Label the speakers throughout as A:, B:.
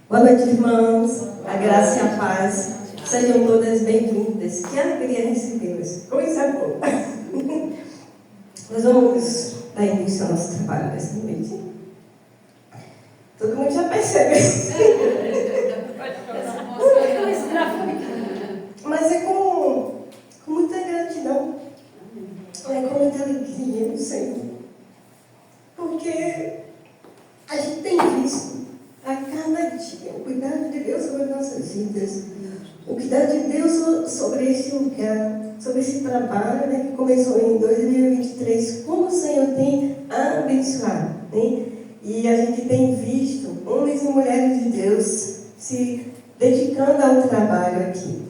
A: Boa noite, irmãos. A graça e a paz. Sejam todas bem-vindas. Que alegria recebê-las. Coisa boa. Nós vamos dar início ao nosso trabalho desta noite. Todo mundo já percebe. Mas é com muita gratidão. É com muita alegria no Senhor. Porque a gente tem visto a cada dia o cuidado de Deus sobre as nossas vidas, o cuidado de Deus sobre esse lugar, sobre esse trabalho, né, que começou em 2023, como o Senhor tem abençoado, né? E a gente tem visto homens e mulheres de Deus se dedicando ao trabalho aqui.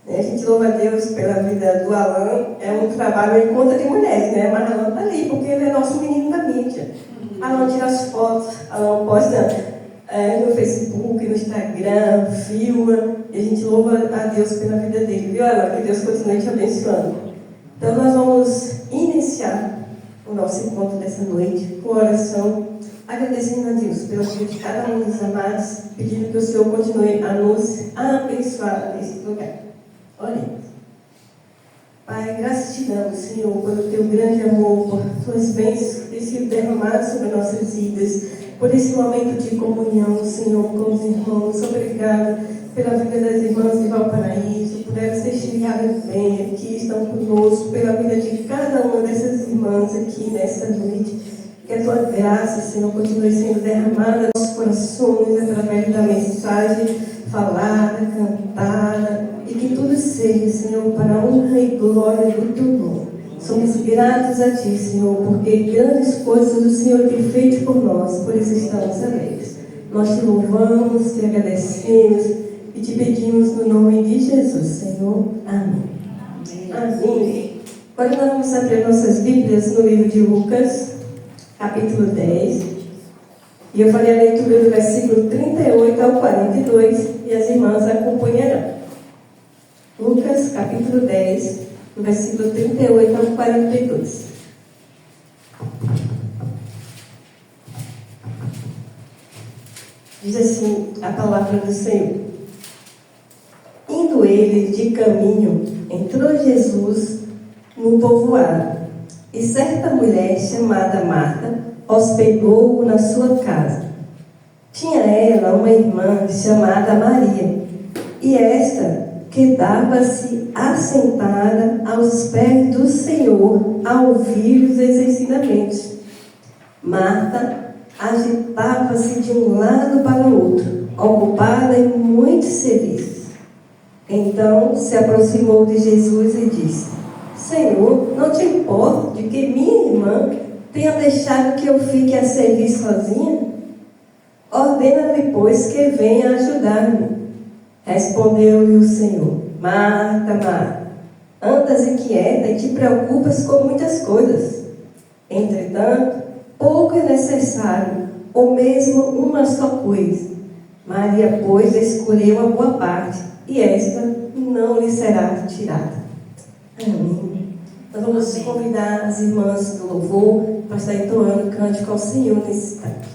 A: A gente louva a Deus pela vida do Alan. É um trabalho em conta de mulheres, né? Mas Alan está ali, porque ele é nosso menino da mídia. Alan tira as fotos, Alan posta no Facebook, no Instagram, filma, e a gente louva a Deus pela vida dele, viu, Alan? Que Deus continue te abençoando. Então nós vamos iniciar o nosso encontro dessa noite com oração, agradecendo a Deus pela vida de cada um dos amados, pedindo que o Senhor continue a nos abençoar nesse lugar. Oremos. Pai, graças te damos, Senhor, pelo teu grande amor, por tuas bênçãos que têm sido derramadas sobre nossas vidas, por esse momento de comunhão, Senhor, com os irmãos. Obrigada pela vida das irmãs de Valparaíso, por elas testemunharem bem aqui, estão conosco, pela vida de cada uma dessas irmãs aqui nesta noite. Que a tua graça, Senhor, continue sendo derramada nos nossos corações através da mensagem falada, cantada, e que tudo seja, Senhor, para a honra e glória do teu nome. Somos gratos a ti, Senhor, porque grandes coisas o Senhor tem feito por nós, por isso estamos alegres. Nós te louvamos, te agradecemos e te pedimos no nome de Jesus, Senhor. Amém. Amém. Agora nós vamos abrir nossas Bíblias no livro de Lucas, capítulo 10. E eu farei a leitura do versículo 38 ao 42 e as irmãs acompanharão. Lucas, capítulo 10, do versículo 38 ao 42. Diz assim a palavra do Senhor. Indo eles de caminho, entrou Jesus no povoado, e certa mulher chamada Marta hospedou-o na sua casa. Tinha ela uma irmã chamada Maria, e esta quedava-se assentada aos pés do Senhor a ouvir os ensinamentos. Marta agitava-se de um lado para o outro, ocupada em muitos serviços. Então se aproximou de Jesus e disse: Senhor, não te importa de que minha irmã tenha deixado que eu fique a servir sozinha? Ordena-lhe, pois, que venha ajudar-me. Respondeu-lhe o Senhor: Marta, Marta, andas inquieta e te preocupas com muitas coisas. Entretanto, pouco é necessário, ou mesmo uma só coisa. Maria, pois, escolheu a boa parte, e esta não lhe será tirada. Amém. Nós vamos convidar as irmãs do louvor para estar entoando cântico ao Senhor nesse instante.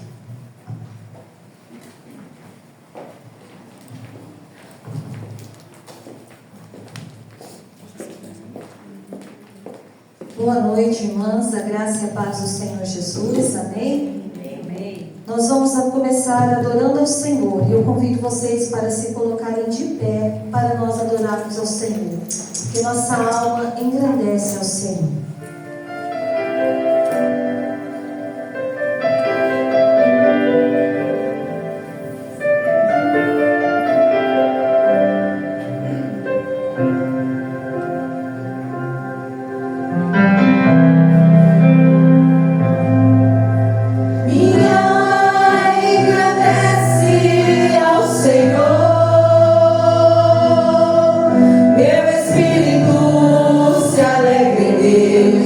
B: Boa noite, irmãs, a graça e a paz do Senhor Jesus, amém? Amém. Nós vamos começar adorando ao Senhor, e eu convido vocês para se colocarem de pé para nós adorarmos ao Senhor, que nossa alma engrandece ao Senhor.
C: Meu espírito se alegra em Deus.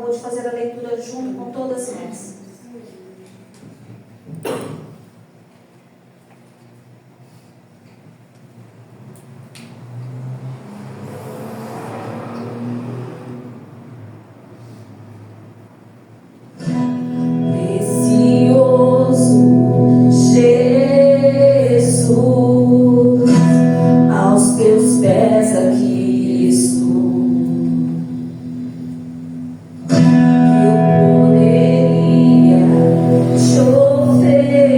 B: acabou de fazer a leitura junto com todas nós.
C: Poderia te oferecer.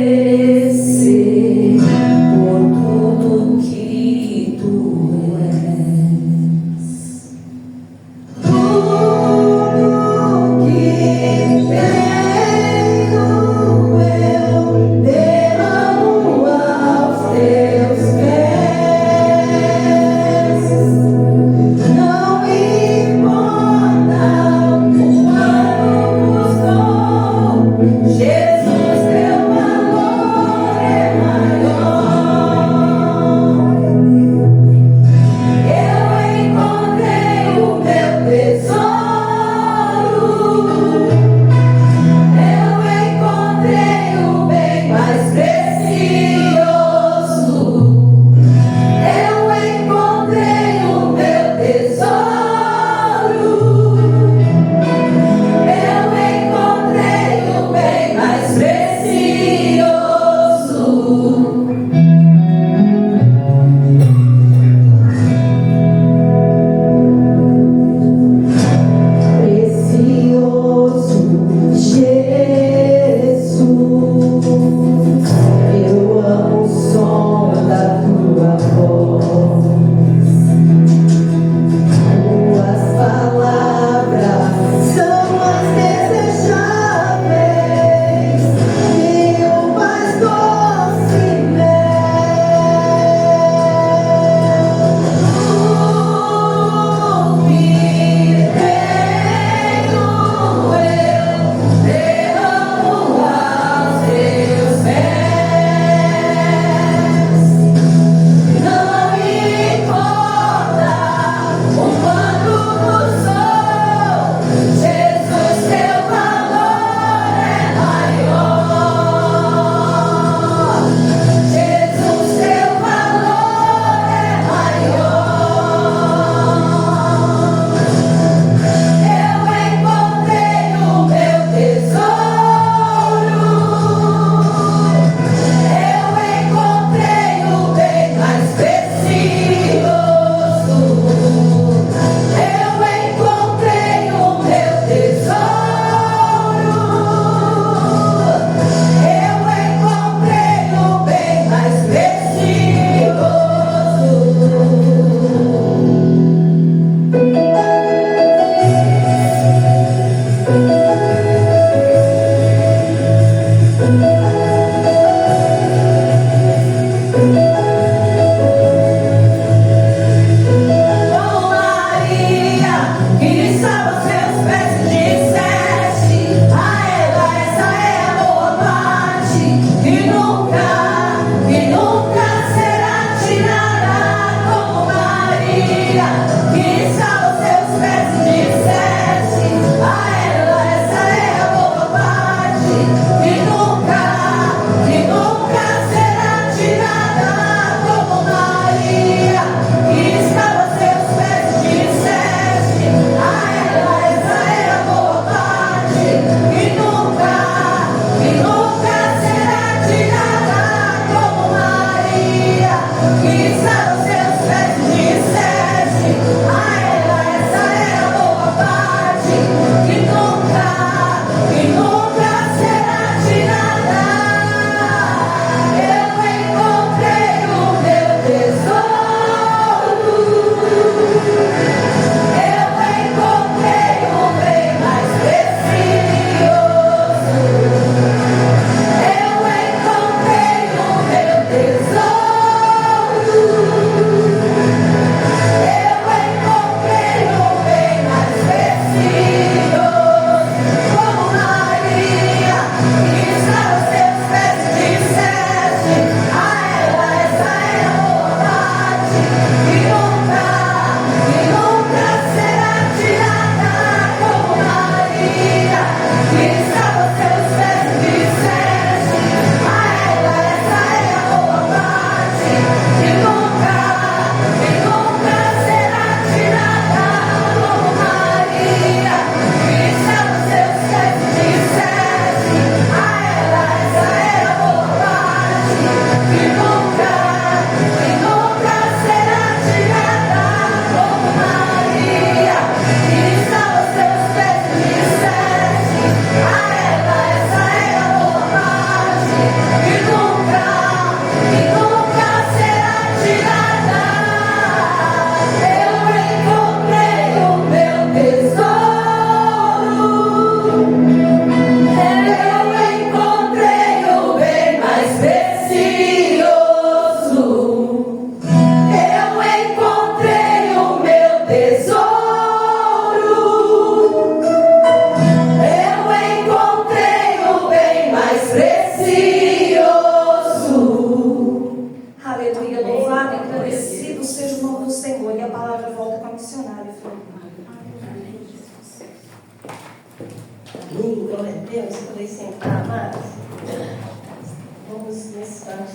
A: nesse instante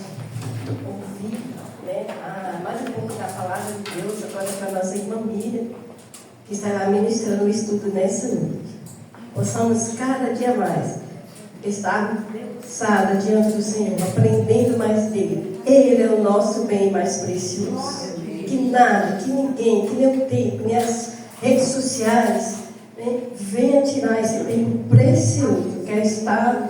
A: ouvir, né, mais um pouco da palavra de Deus agora para a nossa irmã Miriam, que estará ministrando o estudo nessa noite. Possamos cada dia mais estar debruçada diante do Senhor, aprendendo mais dele. Ele é o nosso bem mais precioso. Que nada, que ninguém, que nem o tempo, nem as redes sociais, né, venha tirar esse tempo precioso, que é estar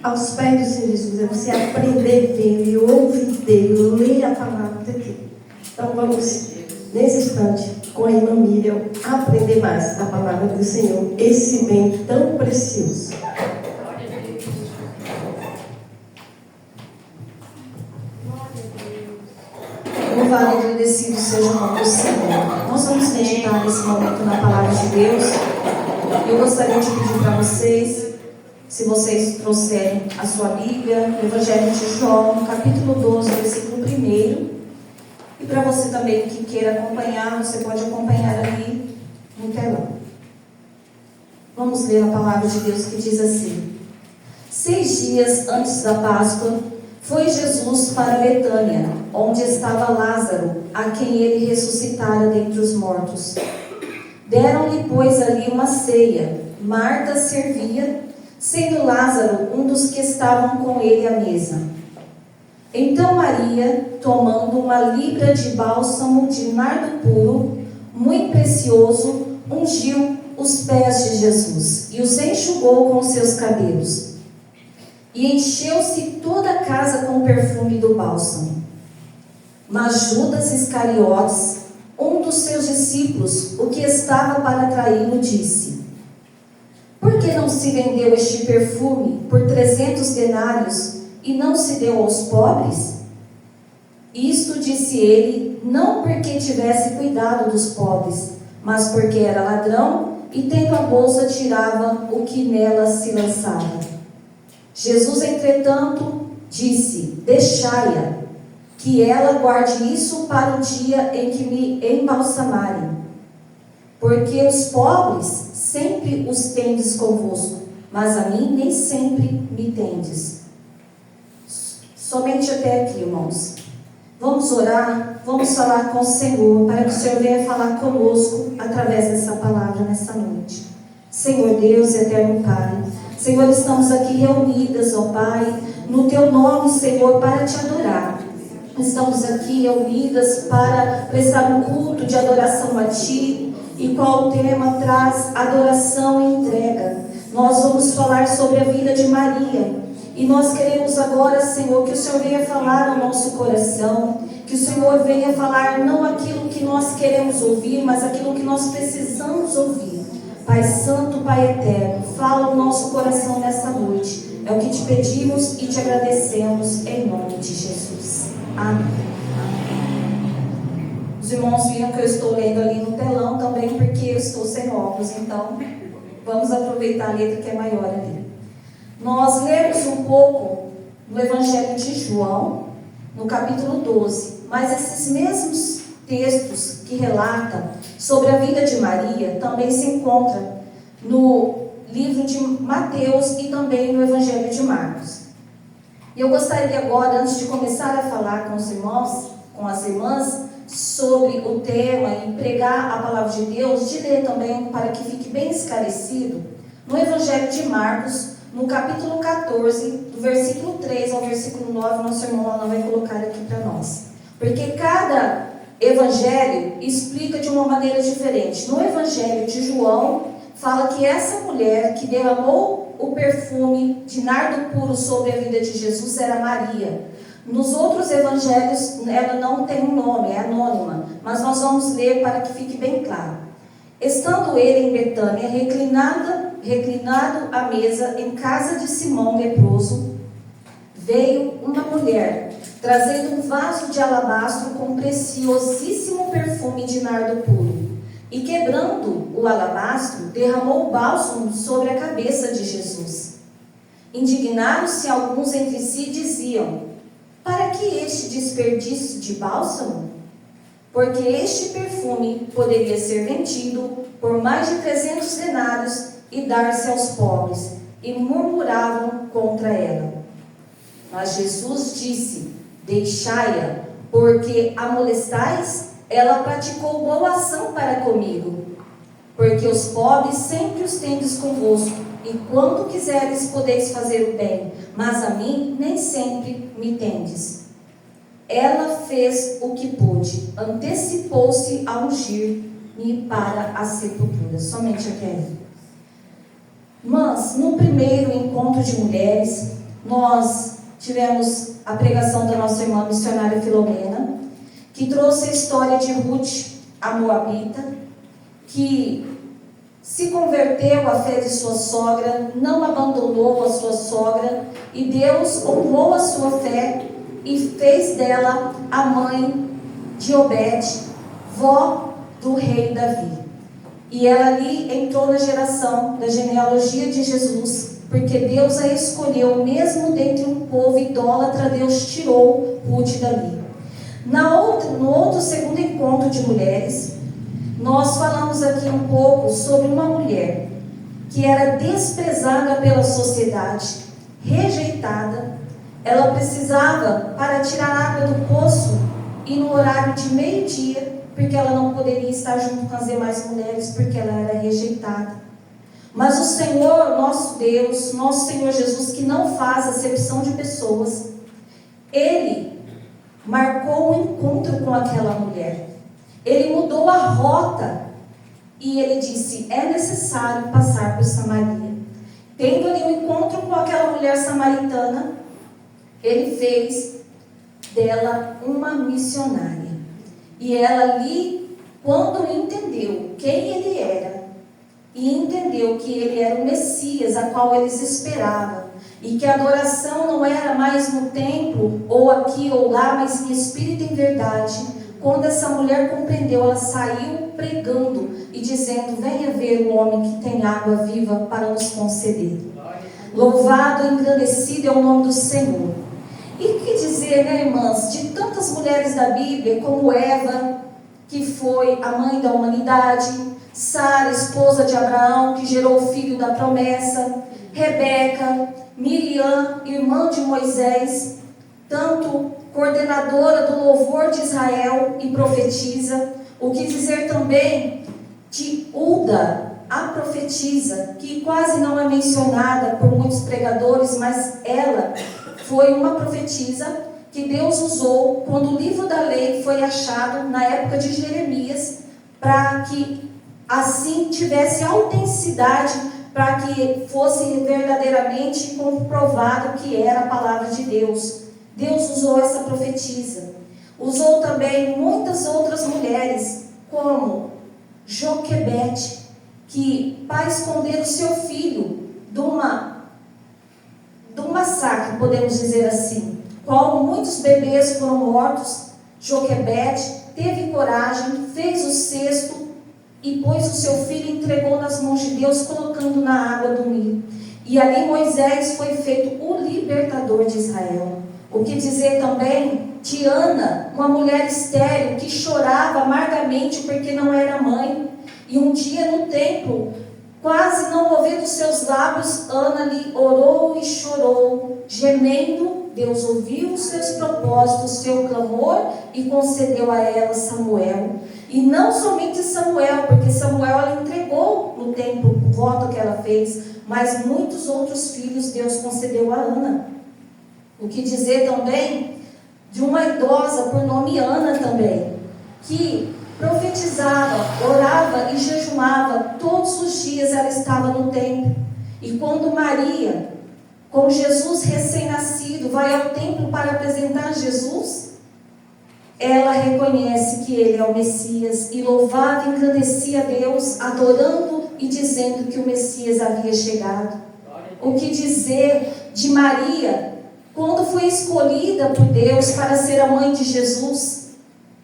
A: aos pés do Senhor Jesus, é você aprender dele, ouvir dele, ler a palavra dele. Então vamos, nesse instante, com a irmã Miriam, aprender mais da palavra do Senhor, esse bem tão precioso.
B: Louvado e agradecido seja o nome do Senhor. Nós vamos meditar nesse momento na palavra de Deus. Eu gostaria de pedir para vocês, se vocês trouxerem a sua Bíblia, o Evangelho de João, no capítulo 12, versículo 1. E para você também que queira acompanhar, você pode acompanhar ali no telão. Vamos ler a palavra de Deus que diz assim: 6 dias antes da Páscoa, foi Jesus para Betânia, onde estava Lázaro, a quem ele ressuscitara dentre os mortos. Deram-lhe, pois, ali uma ceia. Marta servia, sendo Lázaro um dos que estavam com ele à mesa. Então Maria, tomando uma libra de bálsamo de nardo puro, muito precioso, ungiu os pés de Jesus e os enxugou com seus cabelos. E encheu-se toda a casa com o perfume do bálsamo. Mas Judas Iscariotes, um dos seus discípulos, o que estava para traí-lo, disse: Por que não se vendeu este perfume por 300 denários e não se deu aos pobres? Isto disse ele, não porque tivesse cuidado dos pobres, mas porque era ladrão e, tendo a bolsa, tirava o que nela se lançava. Jesus, entretanto, disse: Deixai-a, que ela guarde isso para o dia em que me embalsamarem. Porque os pobres sempre os tendes convosco, mas a mim nem sempre me tendes. Somente até aqui, irmãos. Vamos orar, vamos falar com o Senhor, para que o Senhor venha falar conosco através dessa palavra nessa noite. Senhor Deus, eterno Pai, Senhor, estamos aqui reunidas, ó Pai, no Teu nome, Senhor, para Te adorar. Estamos aqui reunidas para prestar um culto de adoração a Ti, e qual o tema traz adoração e entrega. Nós vamos falar sobre a vida de Maria, e nós queremos agora, Senhor, que o Senhor venha falar ao nosso coração, que o Senhor venha falar não aquilo que nós queremos ouvir, mas aquilo que nós precisamos ouvir. Pai Santo, Pai Eterno, fala o nosso coração nessa noite. É o que te pedimos e te agradecemos em nome de Jesus. Amém. Os irmãos viram que eu estou lendo ali no telão também, porque eu estou sem óculos, então vamos aproveitar a letra que é maior ali. Nós lemos um pouco no Evangelho de João, no capítulo 12, mas esses mesmos textos que relatam sobre a vida de Maria também se encontram no livro de Mateus e também no Evangelho de Marcos. E eu gostaria agora, antes de começar a falar com os irmãos, com as irmãs, sobre o tema e pregar a palavra de Deus, de ler também, para que fique bem esclarecido, no Evangelho de Marcos, no capítulo 14, do versículo 3 ao versículo 9, nosso irmão Alan vai colocar aqui para nós. Porque cada evangelho explica de uma maneira diferente. No Evangelho de João, fala que essa mulher que derramou o perfume de nardo puro sobre a vida de Jesus era Maria. Nos outros evangelhos, ela não tem um nome, é anônima, mas nós vamos ler para que fique bem claro. Estando ele em Betânia, reclinado à mesa em casa de Simão leproso, veio uma mulher, trazendo um vaso de alabastro com preciosíssimo perfume de nardo puro. E quebrando o alabastro, derramou o bálsamo sobre a cabeça de Jesus. Indignaram-se alguns entre si e diziam: Para que este desperdício de bálsamo? Porque este perfume poderia ser vendido por mais de 300 denários e dar-se aos pobres. E murmuravam contra ela. Mas Jesus disse: deixai-a, porque a molestais, ela praticou boa ação para comigo. Porque os pobres sempre os tendes convosco, e quando quiseres podeis fazer o bem, mas a mim nem sempre me tendes. Ela fez o que pôde, antecipou-se a ungir-me para a sepultura. Somente a Kelly. Mas, no primeiro encontro de mulheres, nós tivemos a pregação da nossa irmã missionária Filomena, que trouxe a história de Ruth, a Moabita, que se converteu à fé de sua sogra, não abandonou a sua sogra, e Deus honrou a sua fé e fez dela a mãe de Obed, vó do rei Davi. E ela ali entrou na geração da genealogia de Jesus, porque Deus a escolheu, mesmo dentre um povo idólatra, Deus tirou Ruth dali. No outro segundo encontro de mulheres, nós falamos aqui um pouco sobre uma mulher que era desprezada pela sociedade, rejeitada. Ela precisava, para tirar água do poço, ir no horário de meio-dia, porque ela não poderia estar junto com as demais mulheres, porque ela era rejeitada. Mas o Senhor, nosso Deus, nosso Senhor Jesus, que não faz acepção de pessoas, Ele marcou um encontro com aquela mulher. Ele mudou a rota e Ele disse: é necessário passar por Samaria. Tendo ali um encontro com aquela mulher samaritana, Ele fez dela uma missionária. E ela ali, quando entendeu quem Ele era, e entendeu que Ele era o Messias, a qual eles esperavam, e que a adoração não era mais no templo, ou aqui ou lá, mas em espírito e em verdade, quando essa mulher compreendeu, ela saiu pregando e dizendo: venha ver o homem que tem água viva para nos conceder. Louvado e engrandecido é o nome do Senhor. E o que dizer, né, irmãs, de tantas mulheres da Bíblia, como Eva, que foi a mãe da humanidade, Sara, esposa de Abraão, que gerou o filho da promessa, Rebeca, Miriam, irmã de Moisés, tanto coordenadora do louvor de Israel e profetiza. O que dizer também de Hulda, a profetisa, que quase não é mencionada por muitos pregadores, mas ela foi uma profetisa que Deus usou quando o livro da lei foi achado na época de Jeremias, para que assim tivesse autenticidade, para que fosse verdadeiramente comprovado que era a palavra de Deus. Deus usou essa profetisa. Usou também muitas outras mulheres, como Joquebede, que para esconder o seu filho de um massacre, podemos dizer assim, qual muitos bebês foram mortos, Joquebede teve coragem, fez o cesto e pôs o seu filho e entregou nas mãos de Deus, colocando na água do Nilo. E ali Moisés foi feito o libertador de Israel. O que dizer também de Ana, uma mulher estéril que chorava amargamente porque não era mãe. E um dia no templo, quase não movendo seus lábios, Ana lhe orou e chorou, gemendo. Deus ouviu os seus propósitos, o seu clamor, e concedeu a ela Samuel. E não somente Samuel, porque Samuel ela entregou no templo o voto que ela fez, mas muitos outros filhos Deus concedeu a Ana. O que dizer também de uma idosa por nome Ana também, que profetizava, orava e jejuava, todos os dias ela estava no templo. E quando Maria, com Jesus recém-nascido, vai ao templo para apresentar Jesus, ela reconhece que Ele é o Messias e louvava e engrandecia a Deus, adorando e dizendo que o Messias havia chegado. O que dizer de Maria, quando foi escolhida por Deus para ser a mãe de Jesus,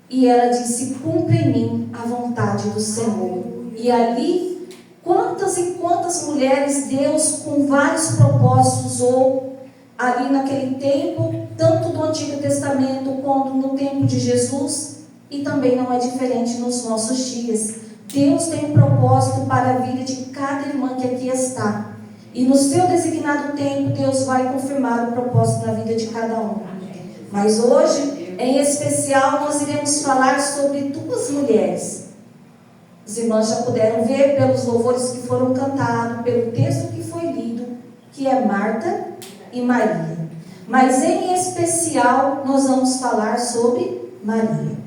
B: e ela disse: cumpre em mim a vontade do Senhor. E ali, quantas e quantas mulheres Deus, com vários propósitos, usou ali naquele tempo, tanto do Antigo Testamento quanto no tempo de Jesus, e também não é diferente nos nossos dias. Deus tem um propósito para a vida de cada irmã que aqui está. E no seu designado tempo, Deus vai confirmar o propósito na vida de cada um. Mas hoje, em especial, nós iremos falar sobre duas mulheres. Os irmãos já puderam ver pelos louvores que foram cantados, pelo texto que foi lido, que é Marta e Maria. Mas em especial, nós vamos falar sobre Maria.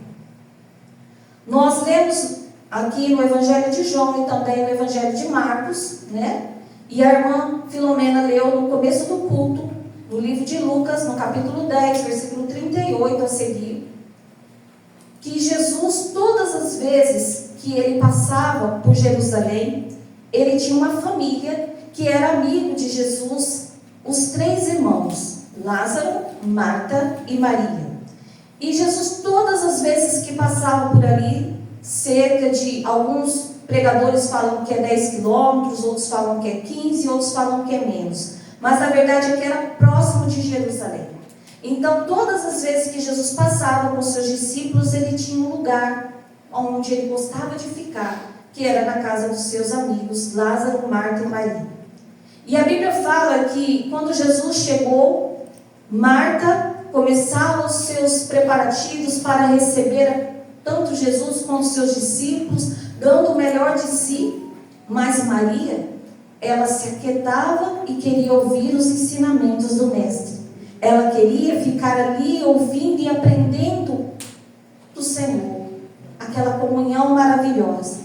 B: Nós lemos aqui no Evangelho de João e também no Evangelho de Marcos, né? E a irmã Filomena leu no começo do culto, no livro de Lucas, no capítulo 10, versículo 38 a seguir, que Jesus, todas as vezes que ele passava por Jerusalém, ele tinha uma família que era amigo de Jesus, os três irmãos, Lázaro, Marta e Maria. E Jesus, todas as vezes que passava por ali, cerca de, alguns pregadores falam que é 10 quilômetros, outros falam que é 15, outros falam que é menos. Mas a verdade é que era próximo de Jerusalém. Então, todas as vezes que Jesus passava com seus discípulos, ele tinha um lugar onde ele gostava de ficar, que era na casa dos seus amigos, Lázaro, Marta e Maria. E a Bíblia fala que quando Jesus chegou, Marta começava os seus preparativos para receber tanto Jesus quanto seus discípulos, dando o melhor de si. Mas Maria, ela se aquietava e queria ouvir os ensinamentos do Mestre. Ela queria ficar ali ouvindo e aprendendo do Senhor, aquela comunhão maravilhosa.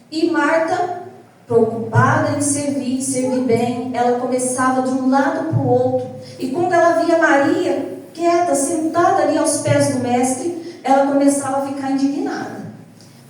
B: E Marta, preocupada em servir bem, ela começava de um lado para o outro. E quando ela via Maria quieta, sentada ali aos pés do Mestre, ela começava a ficar indignada.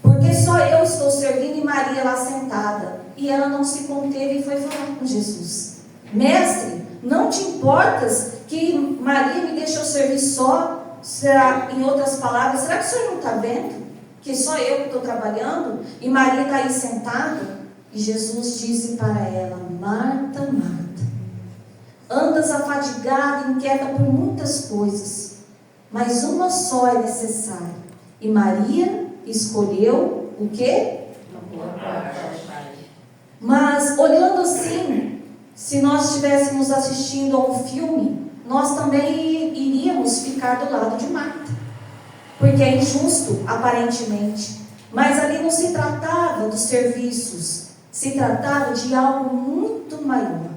B: Porque só eu estou servindo e Maria lá sentada. E ela não se conteve e foi falar com Jesus. Mestre, não te importas que Maria me deixou servir só? Será, em outras palavras, será que o senhor não está vendo que só eu que estou trabalhando e Maria está aí sentada? E Jesus disse para ela: Marta, Marta, andas afadigada e inquieta por muitas coisas, mas uma só é necessária. E Maria escolheu o quê? Mas olhando assim, se nós estivéssemos assistindo a um filme, nós também iríamos ficar do lado de Marta, porque é injusto, aparentemente. Mas ali não se tratava dos serviços, se tratava de algo muito maior.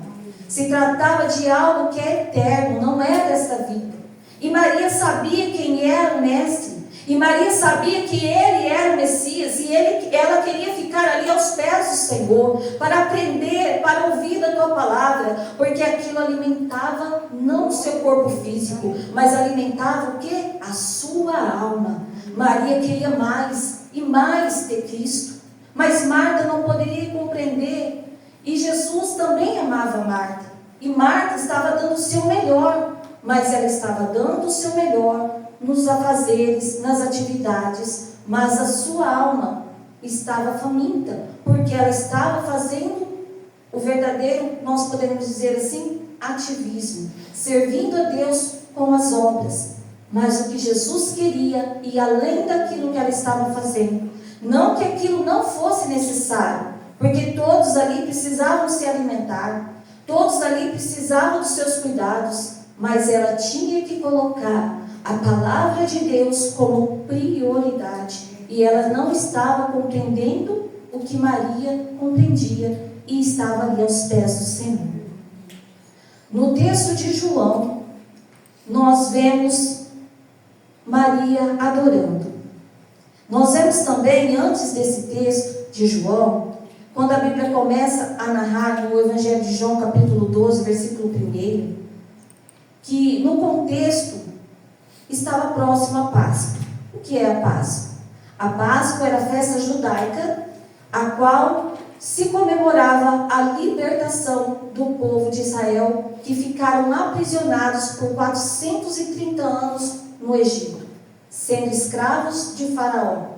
B: Se tratava de algo que é eterno, não é desta vida. E Maria sabia quem era o Mestre. E Maria sabia que ele era o Messias. E ela queria ficar ali aos pés do Senhor, para aprender, para ouvir da tua palavra. Porque aquilo alimentava não o seu corpo físico, mas alimentava o quê? A sua alma. Maria queria mais e mais de Cristo. Mas Marta não poderia compreender. E Jesus também amava Marta. E Marta estava dando o seu melhor. Mas ela estava dando o seu melhor nos afazeres, nas atividades. Mas a sua alma estava faminta. Porque ela estava fazendo o verdadeiro, nós podemos dizer assim, ativismo. Servindo a Deus com as obras. Mas o que Jesus queria, e além daquilo que ela estava fazendo, não que aquilo não fosse necessário, porque todos ali precisavam se alimentar, todos ali precisavam dos seus cuidados, mas ela tinha que colocar a palavra de Deus como prioridade, e ela não estava compreendendo o que Maria compreendia, e estava ali aos pés do Senhor. No texto de João, nós vemos Maria adorando. Nós vemos também, antes desse texto de João, quando a Bíblia começa a narrar no Evangelho de João, capítulo 12, versículo 1, que no contexto estava próximo a Páscoa. O que é a Páscoa? A Páscoa era a festa judaica, a qual se comemorava a libertação do povo de Israel, que ficaram aprisionados por 430 anos no Egito, sendo escravos de Faraó.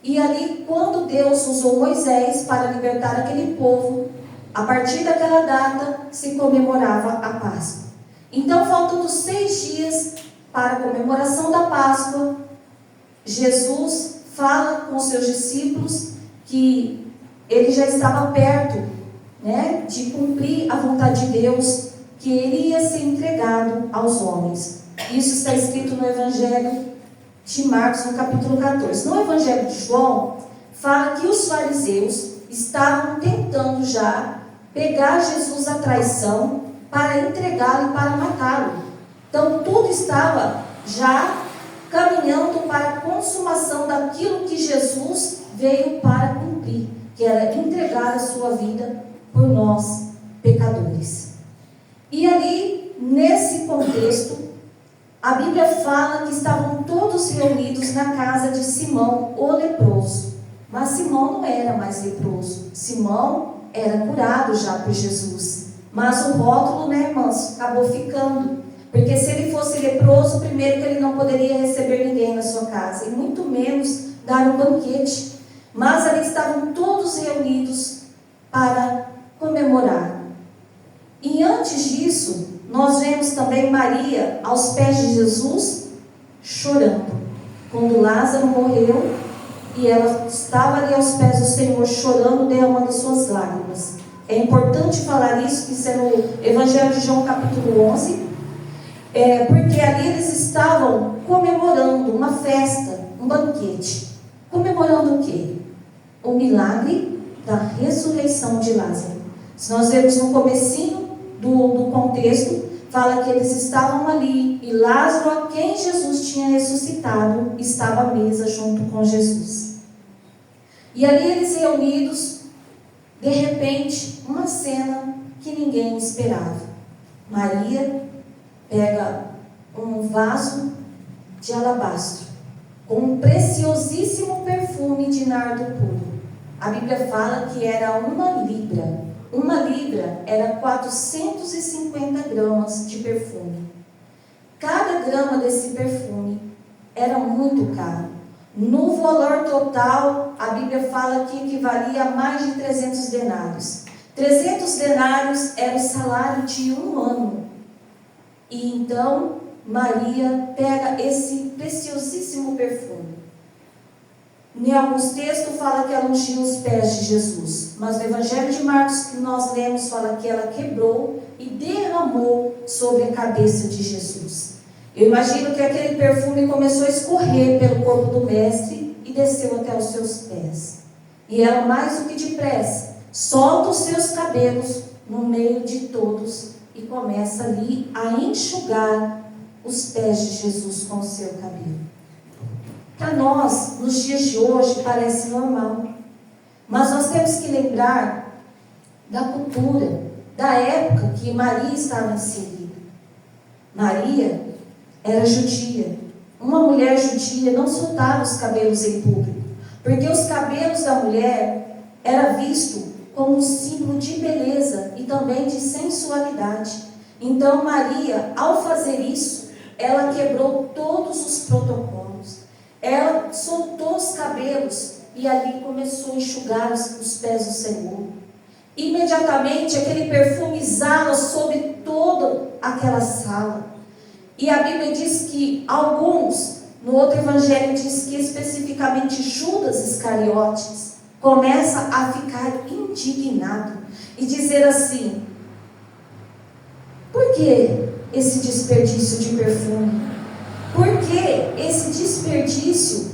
B: E ali, quando Deus usou Moisés para libertar aquele povo, a partir daquela data se comemorava a Páscoa. Então, faltando 6 dias para a comemoração da Páscoa, Jesus fala com os seus discípulos que ele já estava perto né, de cumprir a vontade de Deus, que ele ia ser entregado aos homens. Isso está escrito no Evangelho de Marcos, no capítulo 14. No Evangelho de João, fala que os fariseus estavam tentando já pegar Jesus à traição para entregá-lo e para matá-lo. Então tudo estava já caminhando para a consumação daquilo que Jesus veio para cumprir, que era entregar a sua vida por nós, pecadores. E ali, nesse contexto, a Bíblia fala que estavam todos reunidos na casa de Simão, o leproso. Mas Simão não era mais leproso. Simão era curado já por Jesus. Mas o rótulo, né, irmãos, acabou ficando. Porque se ele fosse leproso, primeiro que ele não poderia receber ninguém na sua casa, e muito menos dar um banquete. Mas ali estavam todos reunidos para comemorar. E antes disso, nós vemos também Maria aos pés de Jesus chorando. Quando Lázaro morreu e ela estava ali aos pés do Senhor chorando, derramando suas lágrimas. É importante falar isso, que isso é no Evangelho de João capítulo 11, porque ali eles estavam comemorando uma festa, um banquete. Comemorando o quê? O milagre da ressurreição de Lázaro. Se nós vemos no comecinho do contexto, fala que eles estavam ali e Lázaro, a quem Jesus tinha ressuscitado, estava à mesa junto com Jesus. E ali eles reunidos, de repente, uma cena que ninguém esperava. Maria pega um vaso de alabastro com um preciosíssimo perfume de nardo puro. A Bíblia fala que era 1 libra. 1 libra era 450 gramas de perfume. Cada grama desse perfume era muito caro. No valor total, a Bíblia fala que equivalia a mais de 300 denários. 300 denários era o salário de um ano. E então, Maria pega esse preciosíssimo perfume. Em alguns textos fala que ela ungiu os pés de Jesus, mas no Evangelho de Marcos que nós lemos fala que ela quebrou e derramou sobre a cabeça de Jesus. Eu imagino que aquele perfume começou a escorrer pelo corpo do mestre e desceu até os seus pés. E ela, mais do que depressa, solta os seus cabelos no meio de todos e começa ali a enxugar os pés de Jesus com o seu cabelo. Para nós, nos dias de hoje, parece normal. Mas nós temos que lembrar da cultura, da época que Maria estava inserida. Maria era judia. Uma mulher judia não soltava os cabelos em público, porque os cabelos da mulher era visto como um símbolo de beleza e também de sensualidade. Então Maria, ao fazer isso, ela quebrou todos os protocolos. Ela soltou os cabelos e ali começou a enxugar os pés do Senhor. Imediatamente aquele perfume exala sobre toda aquela sala. E a Bíblia diz que alguns, no outro evangelho diz que especificamente Judas Iscariotes, começa a ficar indignado e dizer assim: por que esse desperdício de perfume? Por que esse desperdício?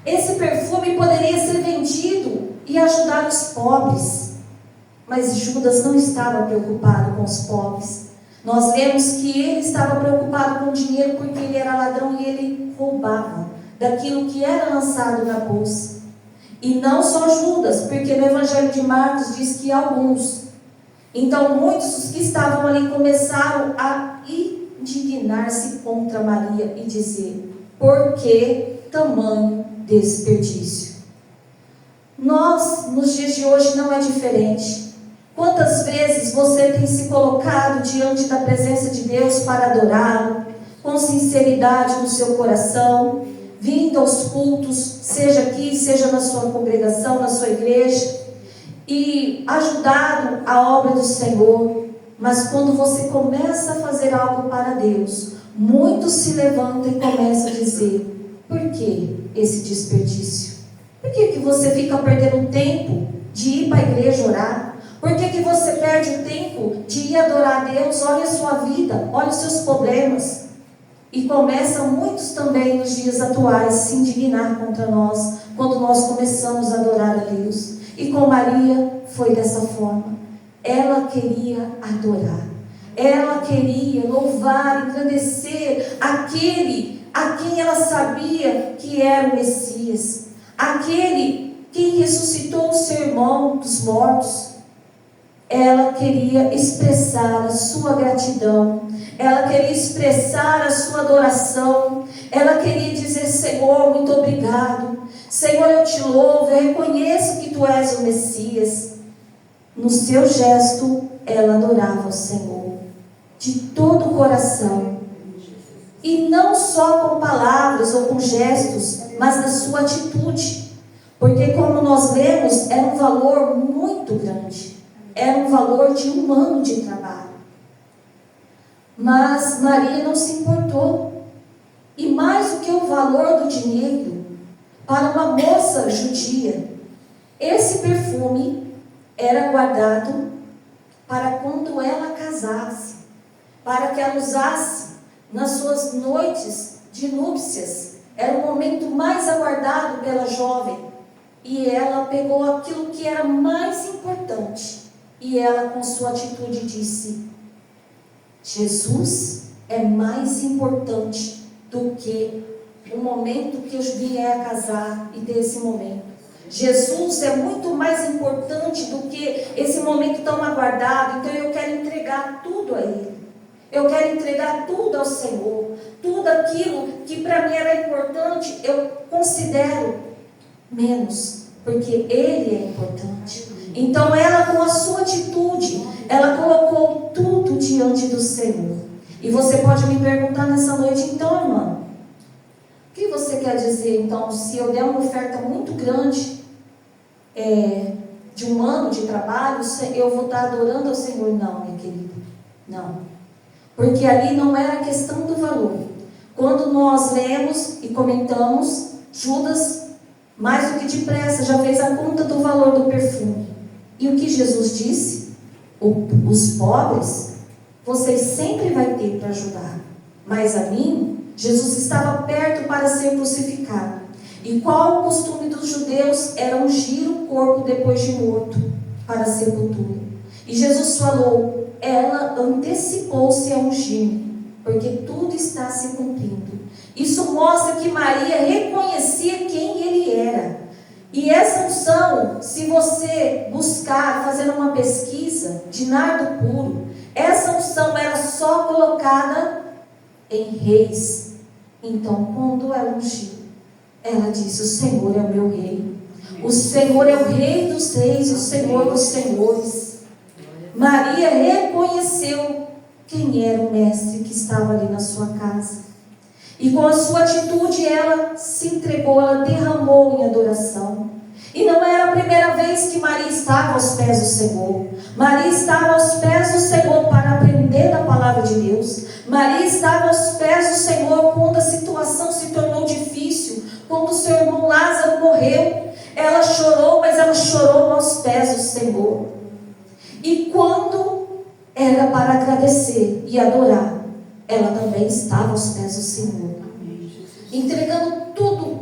B: Esse perfume poderia ser vendido e ajudar os pobres. Mas Judas não estava preocupado com os pobres. Nós vemos que ele estava preocupado com o dinheiro porque ele era ladrão e ele roubava daquilo que era lançado na bolsa. E não só Judas, porque no Evangelho de Marcos diz que alguns. Então muitos dos que estavam ali começaram a indignar-se contra Maria e dizer: por que tamanho desperdício? Nós, nos dias de hoje, não é diferente. Quantas vezes você tem se colocado diante da presença de Deus para adorá-lo, com sinceridade no seu coração, vindo aos cultos, seja aqui, seja na sua congregação, na sua igreja, e ajudado a obra do Senhor? Mas quando você começa a fazer algo para Deus, muitos se levantam e começam a dizer: por que esse desperdício? Por que você fica perdendo tempo de ir para a igreja orar? Por que você perde o tempo de ir adorar a Deus? Olha a sua vida, olha os seus problemas. E começam muitos também nos dias atuais se indignar contra nós, quando nós começamos a adorar a Deus. E com Maria foi dessa forma. Ela queria adorar. Ela queria louvar, engrandecer aquele a quem ela sabia que era o Messias. Aquele que ressuscitou o seu irmão dos mortos. Ela queria expressar a sua gratidão. Ela queria expressar a sua adoração. Ela queria dizer: Senhor, muito obrigado. Senhor, eu te louvo, eu reconheço que tu és o Messias. No seu gesto, ela adorava o Senhor de todo o coração. E não só com palavras ou com gestos, mas na sua atitude. Porque, como nós lemos, era um valor muito grande. Era um valor de um ano de trabalho. Mas Maria não se importou. E mais do que o valor do dinheiro, para uma moça judia, esse perfume era guardado para quando ela casasse, para que ela usasse nas suas noites de núpcias. Era o momento mais aguardado pela jovem. E ela pegou aquilo que era mais importante. E ela, com sua atitude, disse: Jesus é mais importante do que o momento que eu vier a casar e ter esse momento. Jesus é muito mais importante do que esse momento tão aguardado. Então eu quero entregar tudo a Ele. Eu quero entregar tudo ao Senhor. Tudo aquilo que para mim era importante, eu considero menos, porque Ele é importante. Então ela, com a sua atitude, ela colocou tudo diante do Senhor. E você pode me perguntar nessa noite: então, irmã, o que você quer dizer? Então, se eu der uma oferta muito grande, de um ano de trabalho, eu vou estar adorando ao Senhor? Não, minha querida, não. Porque ali não era a questão do valor. Quando nós lemos e comentamos, Judas, mais do que depressa, já fez a conta do valor do perfume. E o que Jesus disse? Os pobres, vocês sempre vai ter para ajudar. Mas a mim, Jesus estava perto para ser crucificado. E qual o costume dos judeus? Era ungir o corpo depois de morto para a sepultura. E Jesus falou: ela antecipou-se a ungir-me, porque tudo está se cumprindo. Isso mostra que Maria reconhecia quem Ele era. E essa unção, se você buscar, fazendo uma pesquisa de nardo puro, essa unção era só colocada em reis. Então, quando ela ungiu, ela disse: o Senhor é o meu rei. O Senhor é o rei dos reis, o Senhor dos senhores. Maria reconheceu quem era o mestre que estava ali na sua casa. E com a sua atitude ela se entregou, ela derramou em adoração. E não era a primeira vez que Maria estava aos pés do Senhor. Maria estava aos pés do Senhor para aprender da palavra de Deus. Maria estava aos pés do Senhor quando a situação se tornou difícil, quando o seu irmão Lázaro morreu. Ela chorou, mas ela chorou aos pés do Senhor. E quando era para agradecer e adorar, ela também estava aos pés do Senhor, entregando tudo.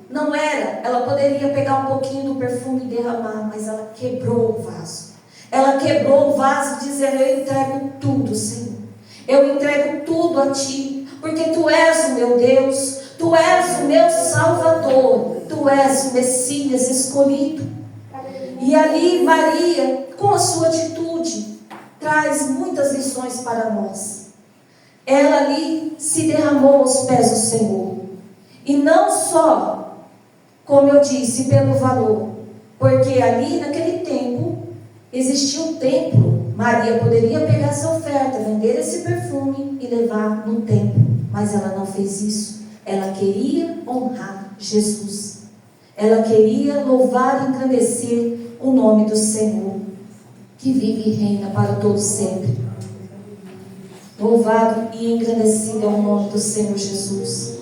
B: Não era, ela poderia pegar um pouquinho do perfume e derramar, mas ela quebrou o vaso. Ela quebrou o vaso dizendo: eu entrego tudo, Senhor. Eu entrego tudo a Ti, porque Tu és o meu Deus, Tu és o meu Salvador, Tu és o Messias escolhido. E ali Maria, com a sua atitude, traz muitas lições para nós. Ela ali se derramou aos pés do Senhor. E não só, como eu disse, pelo valor, porque ali naquele tempo existia um templo. Maria poderia pegar essa oferta, vender esse perfume e levar no templo, mas ela não fez isso. Ela queria honrar Jesus. Ela queria louvar e engrandecer o nome do Senhor, que vive e reina para todo sempre. Louvado e engrandecido é o nome do Senhor Jesus.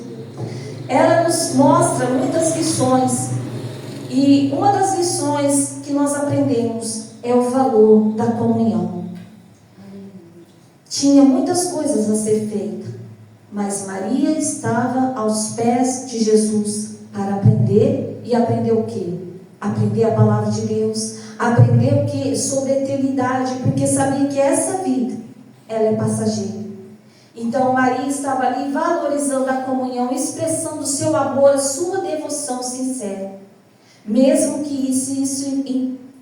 B: Ela nos mostra muitas lições. E uma das lições que nós aprendemos é o valor da comunhão. Tinha muitas coisas a ser feitas, mas Maria estava aos pés de Jesus para aprender. E aprender o quê? Aprender a palavra de Deus, aprender o quê? Sobre a eternidade, porque sabia que essa vida, ela é passageira. Então Maria estava ali valorizando a comunhão, expressando o seu amor, a sua devoção sincera, mesmo que isso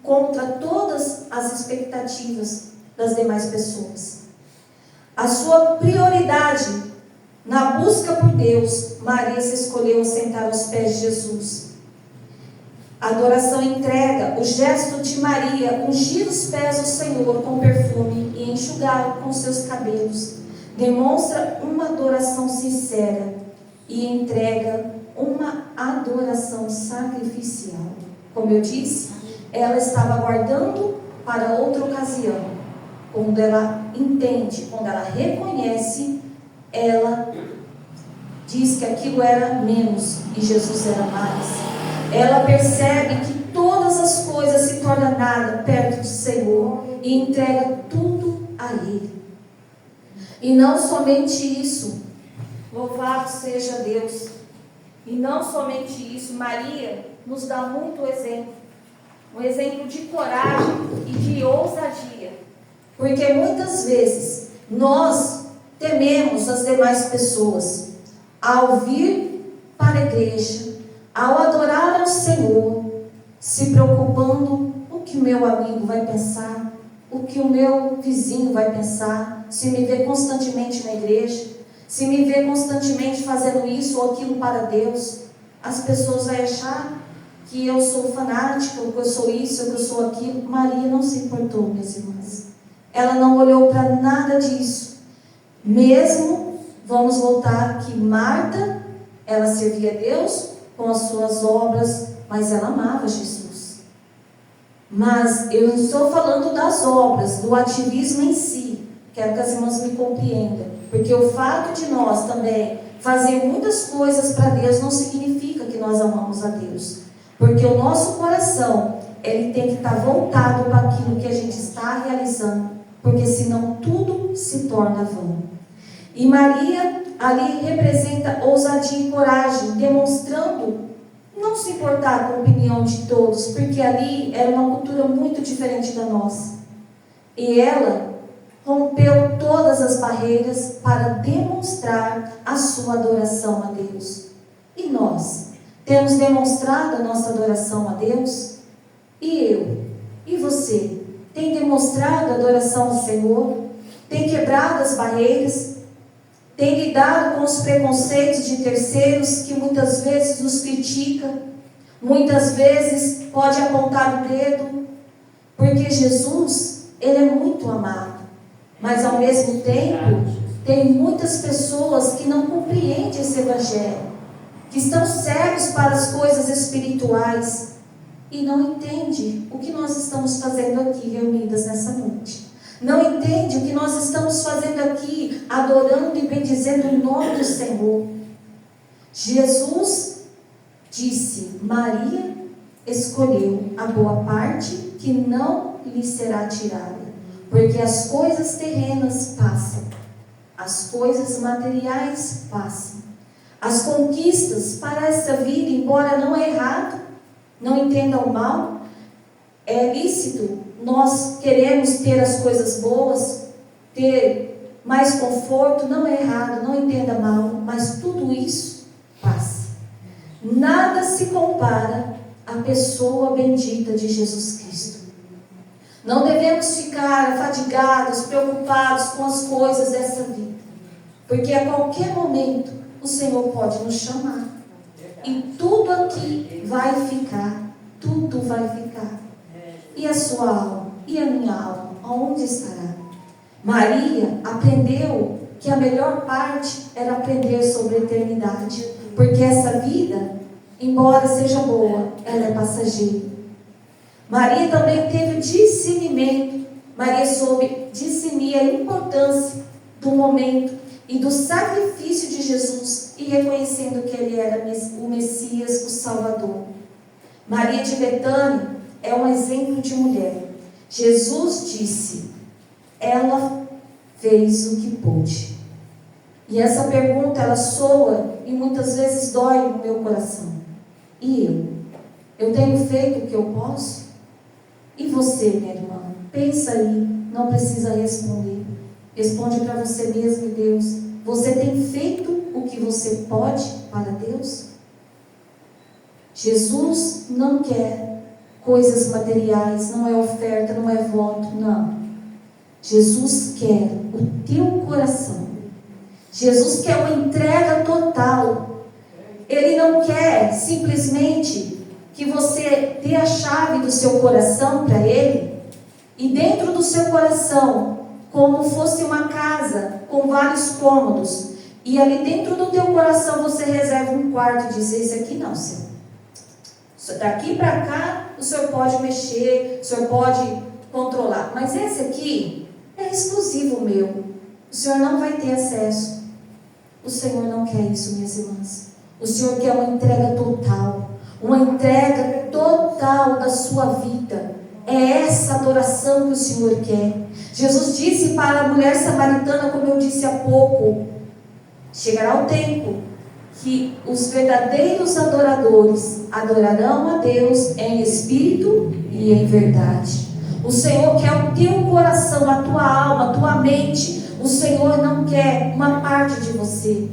B: contra todas as expectativas das demais pessoas. A sua prioridade na busca por Deus, Maria se escolheu sentar aos pés de Jesus. A adoração entrega, o gesto de Maria, ungir os pés do Senhor com perfume e enxugá-lo com seus cabelos, demonstra uma adoração sincera e entrega uma adoração sacrificial. Como eu disse, ela estava aguardando para outra ocasião. Quando ela entende, quando ela reconhece, ela diz que aquilo era menos e Jesus era mais. Ela percebe que todas as coisas se tornam nada perto do Senhor e entrega tudo a Ele. E não somente isso, louvado seja Deus. E não somente isso, Maria nos dá muito exemplo. Um exemplo de coragem e de ousadia. Porque muitas vezes nós tememos as demais pessoas ao vir para a igreja, ao adorar ao Senhor, se preocupando o que meu amigo vai pensar, o que o meu vizinho vai pensar, se me vê constantemente na igreja, se me vê constantemente fazendo isso ou aquilo para Deus. As pessoas vão achar que eu sou fanática, que eu sou isso, que eu sou aquilo. Maria não se importou, minhas irmãs. Ela não olhou para nada disso. Mesmo, vamos voltar, que Marta, ela servia a Deus com as suas obras, mas ela amava Jesus. Mas eu não estou falando das obras, do ativismo em si. Quero que as irmãs me compreendam. Porque o fato de nós também fazer muitas coisas para Deus não significa que nós amamos a Deus. Porque o nosso coração, ele tem que estar voltado para aquilo que a gente está realizando. Porque senão tudo se torna vão. E Maria ali representa ousadia e coragem, demonstrando não se importar com a opinião de todos, porque ali era uma cultura muito diferente da nossa. E ela rompeu todas as barreiras para demonstrar a sua adoração a Deus. E nós temos demonstrado a nossa adoração a Deus? E eu? E você? Tem demonstrado a adoração ao Senhor? Tem quebrado as barreiras? Tem lidado com os preconceitos de terceiros que muitas vezes nos critica? Muitas vezes pode apontar o dedo? Porque Jesus, Ele é muito amado. Mas ao mesmo tempo, tem muitas pessoas que não compreendem esse Evangelho, que estão cegos para as coisas espirituais e não entendem o que nós estamos fazendo aqui reunidas nessa noite. Não entendem o que nós estamos fazendo aqui, adorando e bendizendo o nome do Senhor. Jesus disse: Maria escolheu a boa parte que não lhe será tirada. Porque as coisas terrenas passam, as coisas materiais passam, as conquistas para essa vida, embora não é errado, não entendam mal, é lícito, nós queremos ter as coisas boas, ter mais conforto, não é errado, não entenda mal, mas tudo isso passa. Nada se compara à pessoa bendita de Jesus Cristo. Não devemos ficar afadigados, preocupados com as coisas dessa vida. Porque a qualquer momento o Senhor pode nos chamar. E tudo aqui vai ficar. Tudo vai ficar. E a sua alma? E a minha alma? Aonde estará? Maria aprendeu que a melhor parte era aprender sobre a eternidade. Porque essa vida, embora seja boa, ela é passageira. Maria também teve discernimento. Maria soube discernir a importância do momento e do sacrifício de Jesus e reconhecendo que Ele era o Messias, o Salvador. Maria de Betânia é um exemplo de mulher Jesus disse: ela fez o que pôde. E essa pergunta, ela soa e muitas vezes dói no meu coração. E eu? Eu tenho feito o que eu posso? E você, minha irmã? Pensa aí, não precisa responder. Responde para você mesmo e Deus. Você tem feito o que você pode para Deus? Jesus não quer coisas materiais, não é oferta, não é voto, não. Jesus quer o teu coração. Jesus quer uma entrega total. Ele não quer simplesmente que você dê a chave do seu coração para Ele e dentro do seu coração, como fosse uma casa com vários cômodos, e ali dentro do teu coração você reserva um quarto e diz: esse aqui não, Senhor. Daqui para cá o Senhor pode mexer, o Senhor pode controlar, mas esse aqui é exclusivo meu, o Senhor não vai ter acesso. O Senhor não quer isso, minhas irmãs. O Senhor quer uma entrega total da sua vida. É essa adoração que o Senhor quer. Jesus disse para a mulher samaritana, como eu disse há pouco: chegará o tempo que os verdadeiros adoradores adorarão a Deus em espírito e em verdade. O Senhor quer o teu coração, a tua alma, a tua mente. O Senhor não quer uma parte de você.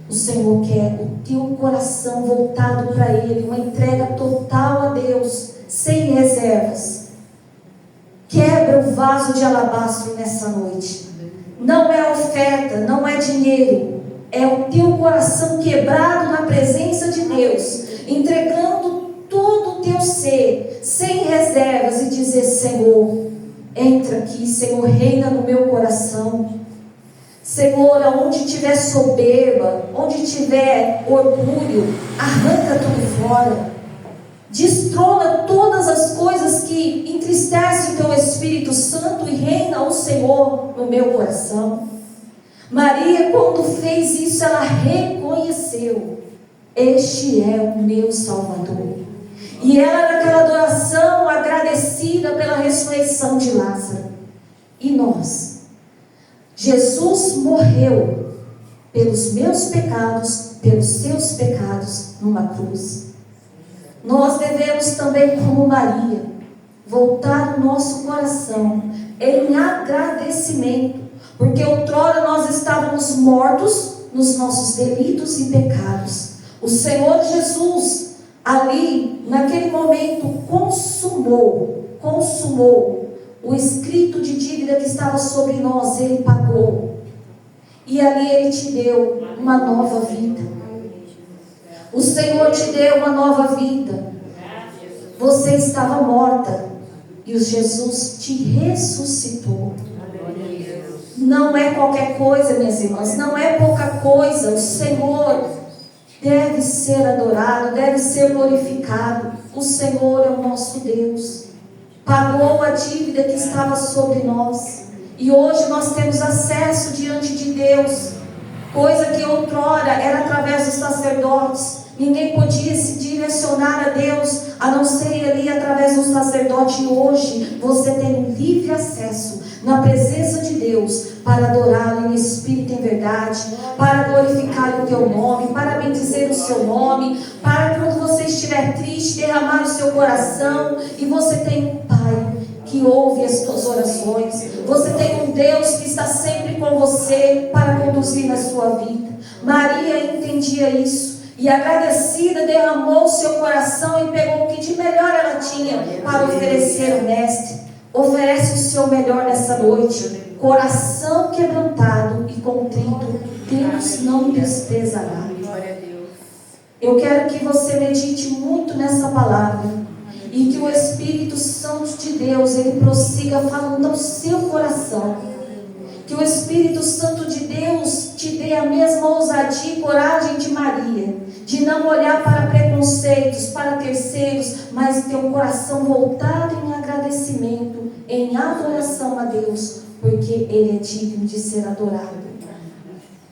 B: O Senhor quer o teu coração voltado para Ele, uma entrega total a Deus, sem reservas. Quebra o vaso de alabastro nessa noite. Não é oferta, não é dinheiro. É o teu coração quebrado na presença de Deus, entregando todo o teu ser, sem reservas, e dizer: Senhor, entra aqui, Senhor, reina no meu coração. Senhor, aonde tiver soberba, onde tiver orgulho, arranca tudo fora. Destrona todas as coisas que entristecem o teu Espírito Santo e reina o Senhor no meu coração. Maria, quando fez isso, ela reconheceu: este é o meu Salvador. E ela, naquela adoração, agradecida pela ressurreição de Lázaro. E nós? Jesus morreu pelos meus pecados, pelos seus pecados, numa cruz. Nós devemos também, como Maria, voltar o nosso coração em agradecimento, porque outrora nós estávamos mortos nos nossos delitos e pecados. O Senhor Jesus, ali, naquele momento, consumou o escrito de dívida que estava sobre nós. Ele pagou. E ali Ele te deu uma nova vida. O Senhor te deu uma nova vida. Você estava morta e o Jesus te ressuscitou. Não é qualquer coisa, minhas irmãs, não é pouca coisa. O Senhor deve ser adorado, deve ser glorificado. O Senhor é o nosso Deus. Pagou a dívida que estava sobre nós. E hoje nós temos acesso diante de Deus, coisa que outrora era através dos sacerdotes. Ninguém podia se direcionar a Deus, a não ser ali através do sacerdote. E hoje você tem livre acesso na presença de Deus, para adorá-lo em espírito e em verdade, para glorificar o teu nome, para bendizer o seu nome, para quando você estiver triste, derramar o seu coração. E você tem um Pai que ouve as tuas orações. Você tem um Deus que está sempre com você para conduzir na sua vida. Maria entendia isso e, agradecida, derramou o seu coração e pegou o que de melhor ela tinha para oferecer ao Mestre. Oferece o seu melhor nessa noite. Coração quebrantado e contrito, Deus não desprezará. Eu quero que você medite muito nessa palavra e que o Espírito Santo de Deus, ele prossiga falando ao seu coração. Que o Espírito Santo de Deus te dê a mesma ousadia e coragem de Maria, de não olhar para preconceitos, para terceiros, mas ter um coração voltado em agradecimento, em adoração a Deus, porque Ele é digno de ser adorado.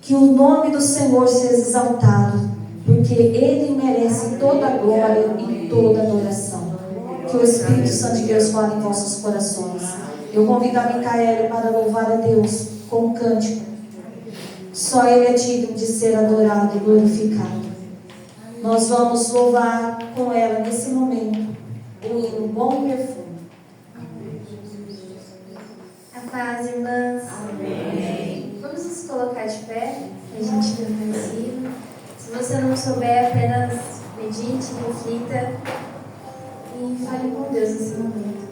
B: Que o nome do Senhor seja exaltado, porque Ele merece toda a glória e toda a adoração. Que que o Espírito Santo de Deus fale em vossos corações. Eu convido a Micaela para louvar a Deus com um cântico. Só Ele é digno de ser adorado e glorificado. Nós vamos louvar com ela nesse momento o hino Bom Perfume.
C: A paz, irmãs. Amém. Vamos nos colocar de pé, a gente cantar esse hino. Se você não souber, apenas medite, reflita e fale com Deus nesse momento.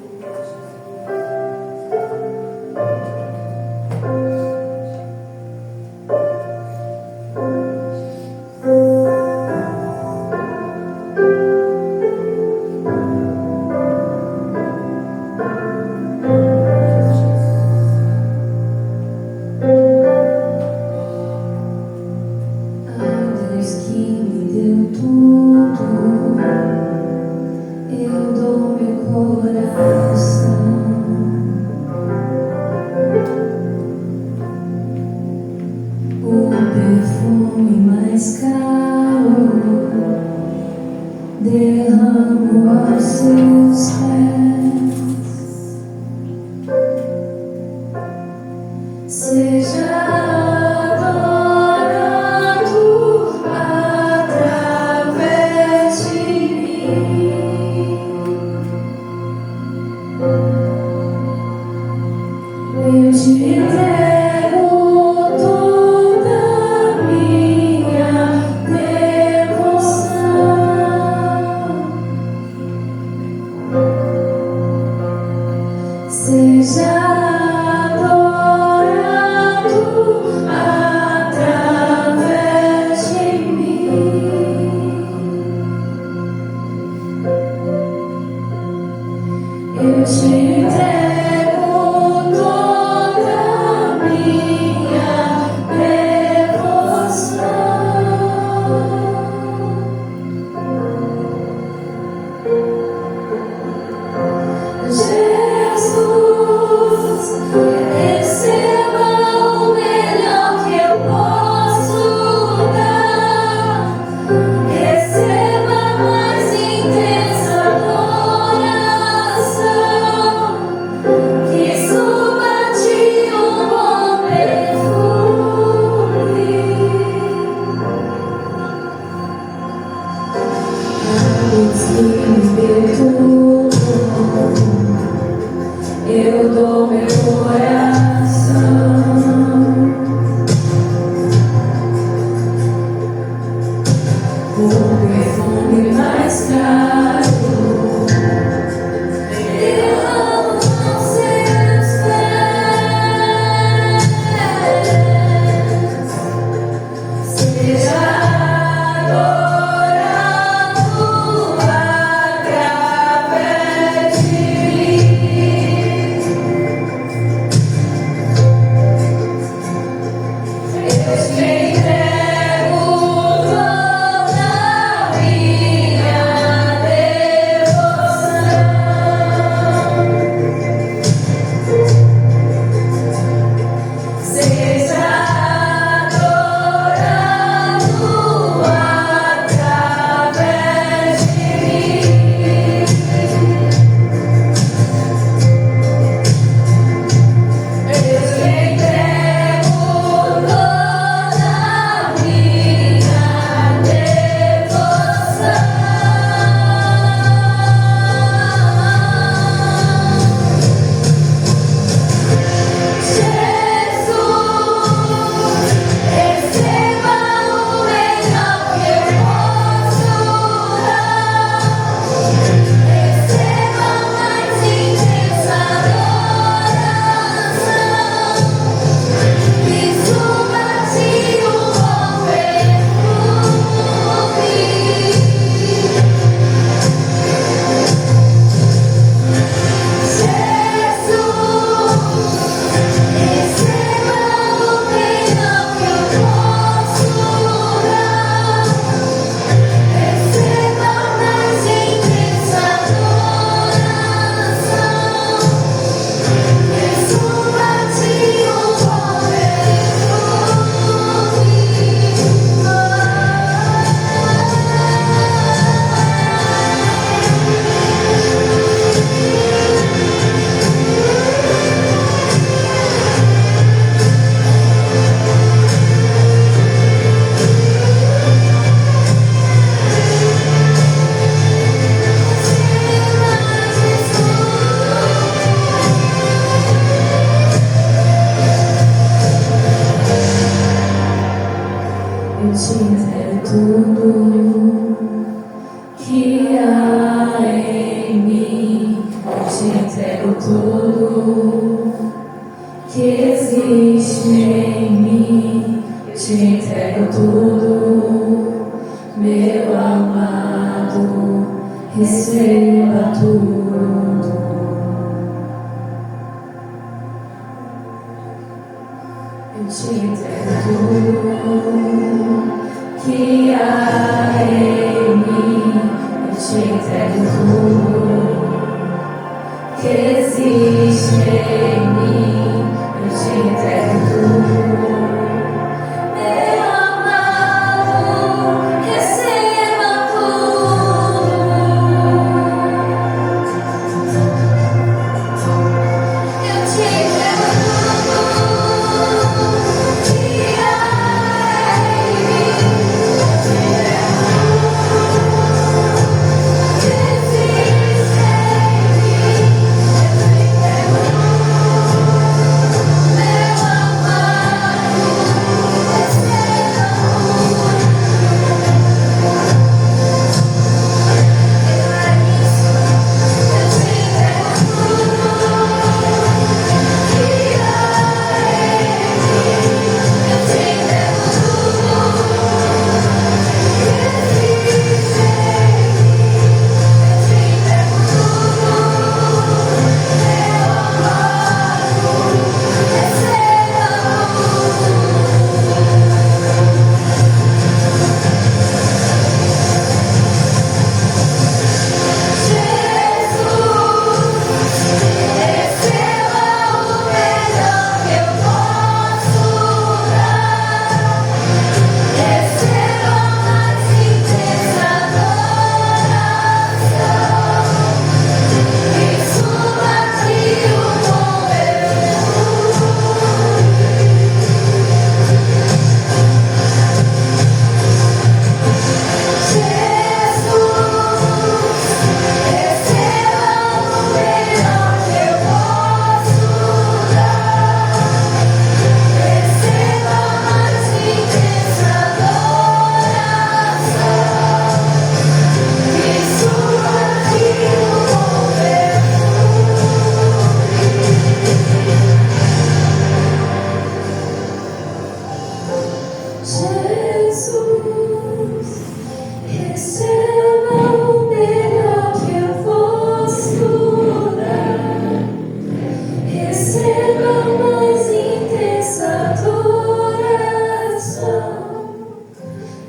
B: Eu te entrego tudo que há em mim. Eu te entrego tudo que existe em mim. Eu te entrego tudo, meu amado, receba tudo. Eu te entrego tudo que há em mim. Eu te entrego tudo que existe em mim. Eu te entrego tudo, meu amado, receba tudo. Eu te entrego tudo que há em mim.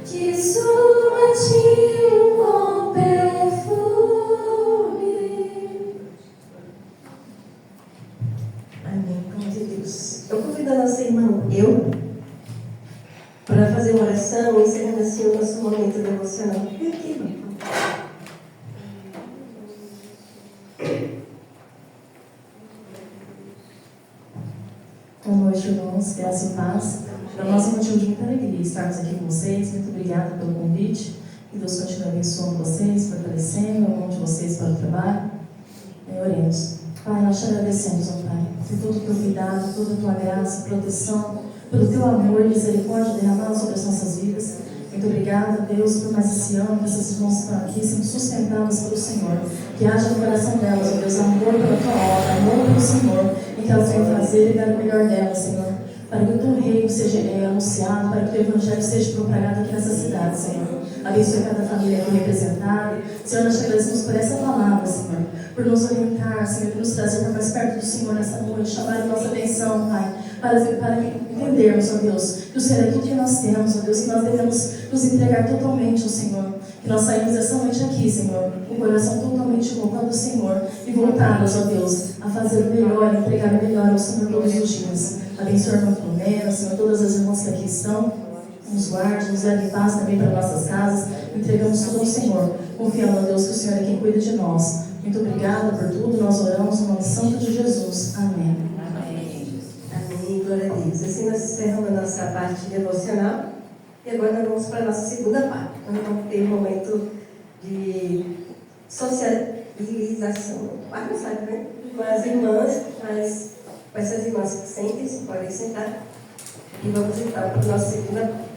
B: Que existe em mim.
A: Eu convido a nossa irmã para fazer uma oração, encerrando assim o nosso momento devocional. Vem aqui, irmão.
B: Boa noite, irmãos, graça e paz. Para nós é um motivo de muita alegria estarmos aqui com vocês. Muito obrigada pelo convite. Que Deus continue abençoando vocês, fortalecendo o nome de vocês para o trabalho. Oremos. Pai, nós te agradecemos, ó Pai, por todo o teu cuidado, toda a tua graça, proteção, pelo teu amor e misericórdia derramado sobre as nossas vidas. Muito obrigada, Deus, por mais esse ano que essas irmãs estão aqui sendo sustentadas pelo Senhor. Que haja no coração delas, ó Deus, amor pela tua obra, amor pelo Senhor, e que elas venham trazer e dar o melhor delas, Senhor. Para que o teu reino seja anunciado, para que o teu evangelho seja propagado aqui nessa cidade, Senhor. Abençoe cada família aqui representada. Senhor, nós te agradecemos por essa palavra, Senhor, por nos orientar, Senhor, por nos trazer para mais perto do Senhor nessa noite, chamar a nossa atenção, Pai, para entendermos, ó Deus, que o Senhor é tudo que nós temos, ó Deus, que nós devemos nos entregar totalmente ao Senhor, que nós saímos essa noite aqui, Senhor, com o coração totalmente voltado ao Senhor e voltados, ó Deus, a fazer o melhor, a entregar o melhor ao Senhor todos os dias. Abençoe a irmã Filomena, Senhor, todas as irmãs que aqui estão. Nos guarde, nos leve em paz também para nossas casas. Entregamos tudo ao Senhor, confiando a Deus que o Senhor é quem cuida de nós. Muito obrigada por tudo. Nós oramos no nome santo de Jesus. Amém.
A: Amém. Amém. Glória a Deus. Assim nós encerramos a nossa parte devocional. E agora nós vamos para a nossa segunda parte. Nós vamos ter um momento de socialização. Não sabe, né? Com as irmãs, com essas irmãs que sentem-se, podem sentar. E vamos então para a nossa segunda parte.